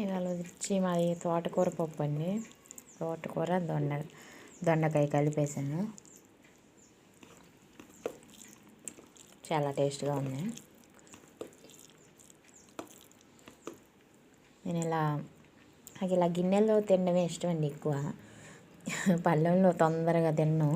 ఇవాళ వచ్చి మాది తోటకూర పప్పు అండి. తోటకూర దొండకాయ కలిపేసాను. చాలా టేస్ట్గా ఉంది. నేను నాకు ఇలా గిన్నెల్లో తినడమే ఇష్టం అండి. ఎక్కువ పళ్ళెంలో తొందరగా తిన్ను.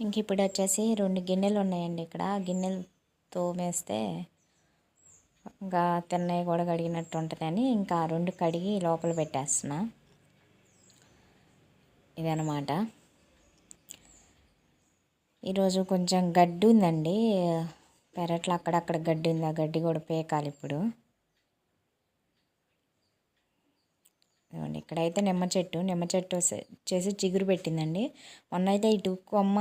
ఇంక ఇప్పుడు వచ్చేసి 2 గిన్నెలు ఉన్నాయండి. ఇక్కడ గిన్నెలు తోమేస్తే ఇంకా తిన్నవి కూడా కడిగినట్టు ఉంటుందని ఇంకా 2 కడిగి లోపల పెట్టేస్తున్నా. ఇదనమాట. ఈరోజు కొంచెం గడ్డి ఉందండి పెరట్లో, అక్కడక్కడ గడ్డి ఉంది. ఆ గడ్డి కూడా పీకాలి ఇప్పుడు. ఇక్కడైతే నిమ్మ చెట్టు వచ్చేసి చిగురు పెట్టిందండి. మొన్న అయితే ఇటు కొమ్మ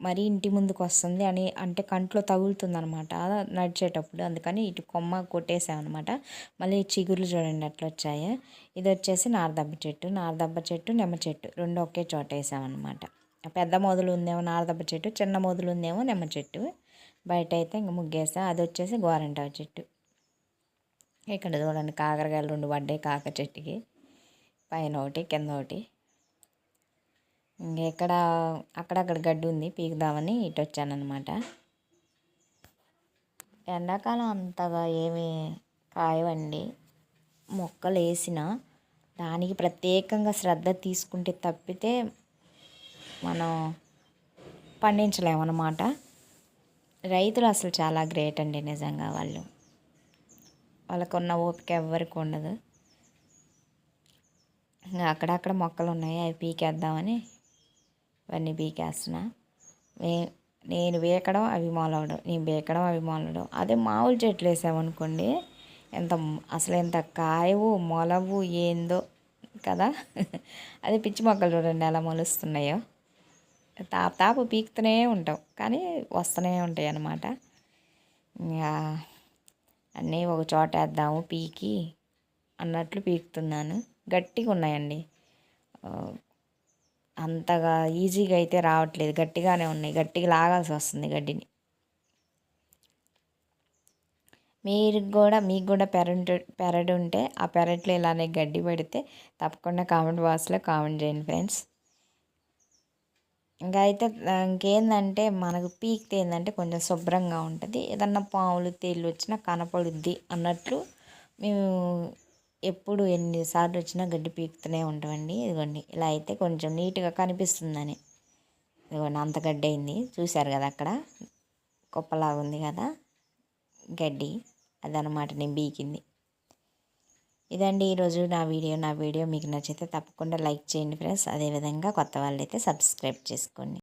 మరీ ఇంటి ముందుకు వస్తుంది అంటే కంట్లో తగులుతుంది అనమాట నడిచేటప్పుడు. అందుకని ఇటు కొమ్మ కొట్టేసామన్నమాట. మళ్ళీ చిగురులు చూడండి అట్లా వచ్చాయి. ఇది వచ్చేసి నారదబ్బ చెట్టు నిమ్మ చెట్టు 2 ఒకే చోట వేసామన్నమాట. పెద్ద మొదలు ఉందేమో నారదబ్బ చెట్టు, చిన్న మొదలు ఉందేమో నిమ్మ చెట్టు. బయట అయితే ఇంక ముగ్గేసా. అది వచ్చేసి గోరంటాకు చెట్టు. ఇక్కడ చూడండి కాకరకాయలు 2 పడ్డాయి కాకర చెట్టుకి. పైన ఒకటి కింద ఒకటి. ఇంకెక్కడ అక్కడక్కడ గడ్డి ఉంది పీకుదామని ఇటు వచ్చానమాట. ఎండాకాలం అంతగా ఏమి కాయవండి. మొక్కలు వేసిన దానికి ప్రత్యేకంగా శ్రద్ధ తీసుకుంటే తప్పితే మనం పండించలేమన్నమాట. రైతులు అసలు చాలా గ్రేట్ అండి నిజంగా. వాళ్ళకున్న ఓపిక ఎవ్వరికి ఉండదు. అక్కడక్కడ మొక్కలు ఉన్నాయి, అవి పీకేద్దామని ఇవన్నీ పీకేస్తున్నా. నేను బీకడం అవి మొలవడం, నేను బీకడం అవి మొలవడం. అదే మామూలు చెట్లు వేసామనుకోండి అసలు ఎంత కాయవు మొలవు ఏందో కదా. అదే పిచ్చి మొక్కలు చూడండి ఎలా మొలుస్తున్నాయో. తాపు పీకుతూనే ఉంటాం కానీ వస్తూనే ఉంటాయి అన్నమాట. అన్నీ ఒక చోట వేద్దాము పీకి అన్నట్లు పీకుతున్నాను. గట్టిగా ఉన్నాయండి, అంతగా ఈజీగా అయితే రావట్లేదు. గట్టిగానే ఉన్నాయి, గట్టిగా లాగాల్సి వస్తుంది గడ్డిని. మీకు కూడా పెరడు ఉంటే ఆ పెరట్లో ఇలానే గడ్డి పెడితే తప్పకుండా కామెంట్ బాక్స్లో కామెంట్ చేయండి ఫ్రెండ్స్. ఇంకేందంటే మనకు పీకితే ఏంటంటే కొంచెం శుభ్రంగా ఉంటుంది. ఏదన్నా పాములు తేళ్ళు వచ్చినా కనపడుద్ది అన్నట్లు మేము ఎప్పుడు ఎన్నిసార్లు వచ్చినా గడ్డి పీకుతూనే ఉంటామండి. ఇదిగోండి ఇలా అయితే కొంచెం నీట్గా కనిపిస్తుందని. ఇదిగోండి అంత గడ్డి అయింది చూశారు కదా, అక్కడ కుప్పలాగా ఉంది కదా గడ్డి, అదనమాట నేను పీకింది. ఇదండి ఈరోజు నా వీడియో మీకు నచ్చితే తప్పకుండా లైక్ చేయండి ఫ్రెండ్స్. అదేవిధంగా కొత్త వాళ్ళైతే సబ్స్క్రైబ్ చేసుకోండి.